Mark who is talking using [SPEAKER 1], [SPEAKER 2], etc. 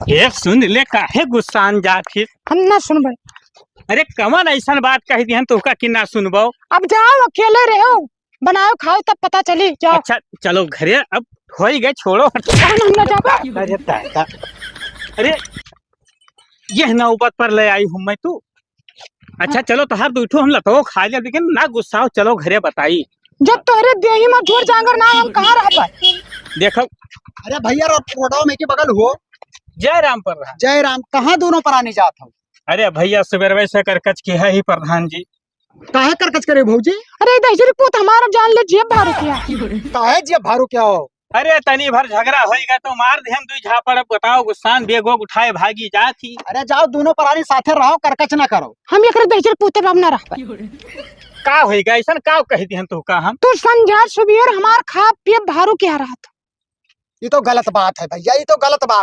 [SPEAKER 1] ये सुन ले काहे गुस्सान जाती।
[SPEAKER 2] हम ना सुनबे।
[SPEAKER 1] अरे कमन ऐसा बात कह दी हम तोहका कि ना सुनबो।
[SPEAKER 2] अब जाओ अकेले रहो, बनाओ खाओ तब पता चली जाओ।
[SPEAKER 1] अच्छा चलो घरे अब हो ही गए, छोड़ो।
[SPEAKER 2] हम ना जाबा।
[SPEAKER 1] अरे दादा, अरे ये नौबत पर ले आई हूँ मैं तू। अच्छा चलो तो हर दूठो हम लतो खा लिया, लेकिन ना गुस्सा हो, चलो घरे बताई।
[SPEAKER 2] जब तोहरे देही में जोर जांगर ना हम कहाँ रहबे।
[SPEAKER 1] देखो
[SPEAKER 3] अरे भैया रोडो में के बगल हो।
[SPEAKER 1] जय राम पर रहा।
[SPEAKER 3] जय राम, कहाँ दोनों परानी जात हो?
[SPEAKER 1] अरे भैया सुबह वैसे करकच की है ही प्रधान जी।
[SPEAKER 3] काहे करकच करे भौजी?
[SPEAKER 2] अरे दहजरी पुत हमारा जान ले जेब भारू किया।
[SPEAKER 3] काहे जे भारू क्या हो?
[SPEAKER 1] अरे तनी भर झगड़ा होएगा तो मार दे हम दुई झापड़। बताओ गुस्सान बेगो उठाए भागी जाती।
[SPEAKER 3] अरे जाओ दोनों परानी साथे रहो, करकच ना करो।
[SPEAKER 2] हम एकरे दहजरी पुत बाब ना रहबे।
[SPEAKER 1] का होएगा ऐसा का कह दी हम तो का हम।
[SPEAKER 2] तू संझा सुबह हमार खा पिए भारू किया रहा था।
[SPEAKER 3] ये तो गलत बात है भैया, ये तो गलत बात